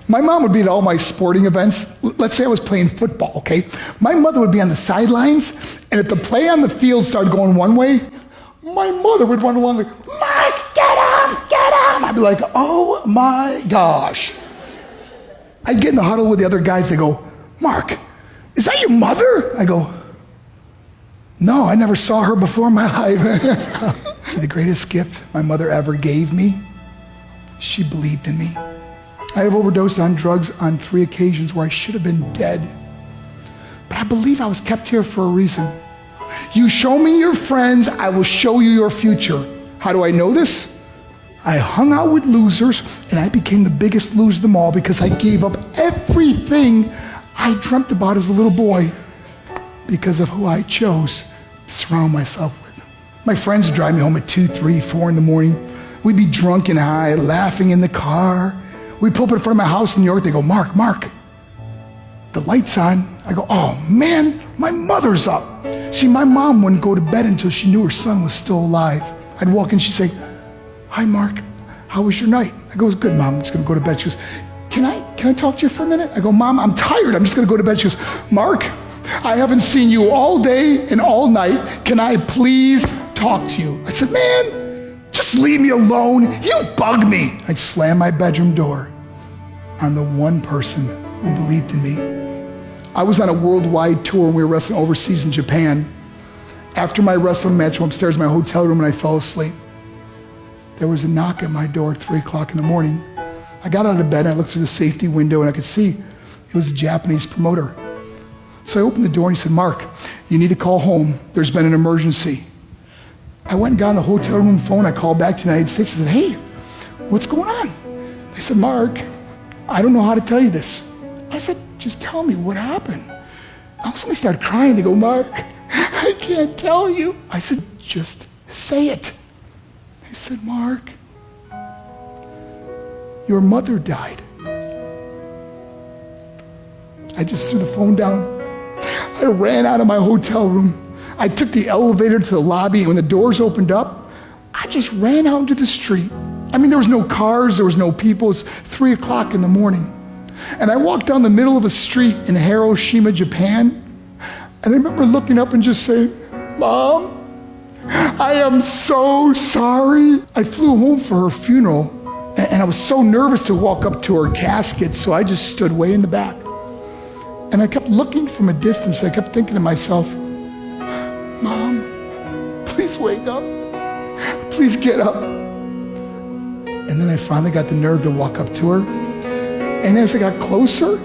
My mom would be at all my sporting events. Let's say I was playing football, okay? My mother would be on the sidelines, and if the play on the field started going one way, my mother would run along like, Mark, get him, get him. I'd be like, oh my gosh. I'd get in the huddle with the other guys. They go, Mark, is that your mother? I go, no, I never saw her before in my life. See, the greatest gift my mother ever gave me, she believed in me. I have overdosed on drugs on 3 occasions where I should have been dead. But I believe I was kept here for a reason. You show me your friends, I will show you your future. How do I know this? I hung out with losers, and I became the biggest loser of them all because I gave up everything I dreamt about as a little boy because of who I chose to surround myself with. My friends would drive me home at 2, 3, 4 in the morning. We'd be drunk and high, laughing in the car. We'd pull up in front of my house in New York. They go, Mark, the light's on. I go, oh man, my mother's up. See, my mom wouldn't go to bed until she knew her son was still alive. I'd walk in, she'd say, hi, Mark, how was your night? I go, it was good, Mom, I'm just gonna go to bed. She goes, can I talk to you for a minute? I go, Mom, I'm tired, I'm just gonna go to bed. She goes, Mark, I haven't seen you all day and all night. Can I please talk to you? I said, man, just leave me alone. You bug me. I'd slam my bedroom door on the one person who believed in me. I was on a worldwide tour and we were wrestling overseas in Japan. After my wrestling match, I went upstairs in my hotel room and I fell asleep. There was a knock at my door at 3 o'clock in the morning. I got out of bed and I looked through the safety window and I could see it was a Japanese promoter. So I opened the door and he said, Mark, you need to call home. There's been an emergency. I went and got on the hotel room phone. I called back to the United States. I said, hey, what's going on? They said, Mark, I don't know how to tell you this. I said, just tell me what happened. All of a sudden they started crying. They go, Mark, I can't tell you. I said, just say it. They said, Mark, your mother died. I just threw the phone down. I ran out of my hotel room. I took the elevator to the lobby, and when the doors opened up, I just ran out into the street. I mean, there was no cars, there was no people. It's 3 o'clock in the morning. And I walked down the middle of a street in Hiroshima, Japan, and I remember looking up and just saying, Mom, I am so sorry. I flew home for her funeral, and I was so nervous to walk up to her casket, so I just stood way in the back. And I kept looking from a distance. I kept thinking to myself, Mom, please wake up. Please get up. And then I finally got the nerve to walk up to her. And as I got closer,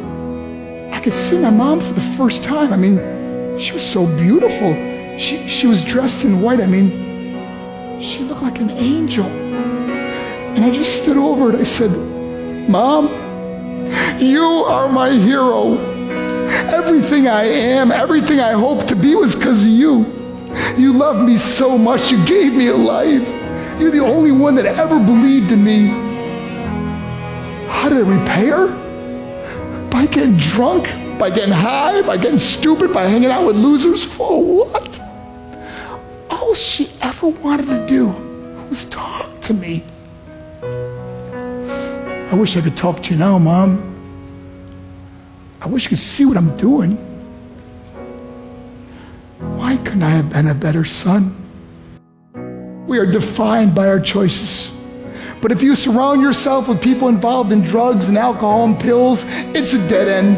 I could see my mom for the first time. I mean, she was so beautiful. She was dressed in white. I mean, she looked like an angel. And I just stood over it. I said, Mom, you are my hero. Everything I am, everything I hope to be was because of you. You loved me so much. You gave me a life. You're the only one that ever believed in me. How did I repay her? By getting drunk, by getting high, by getting stupid, by hanging out with losers? For what? All she ever wanted to do was talk to me. I wish I could talk to you now, Mom. I wish you could see what I'm doing. Why couldn't I have been a better son? We are defined by our choices. But if you surround yourself with people involved in drugs and alcohol and pills, it's a dead end.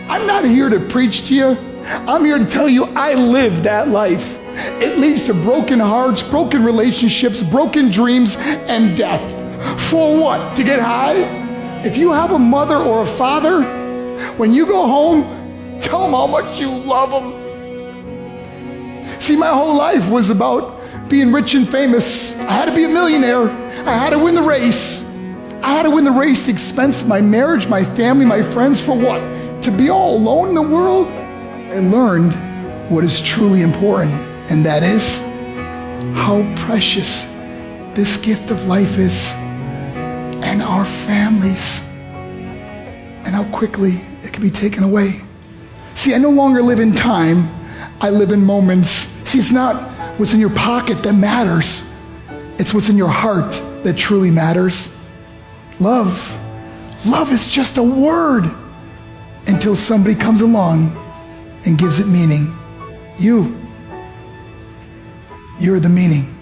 I'm not here to preach to you. I'm here to tell you I lived that life. It leads to broken hearts, broken relationships, broken dreams, and death. For what? To get high? If you have a mother or a father, when you go home, tell them how much you love them. See, my whole life was about being rich and famous. I had to be a millionaire. I had to win the race. I had to win the race at the expense of my marriage, my family, my friends. For what? To be all alone in the world? I learned what is truly important, and that is how precious this gift of life is, and our families, and how quickly it can be taken away. See, I no longer live in time. I live in moments. See, it's not what's in your pocket that matters. It's what's in your heart that truly matters. Love Love is just a word until somebody comes along and gives it meaning. You're the meaning.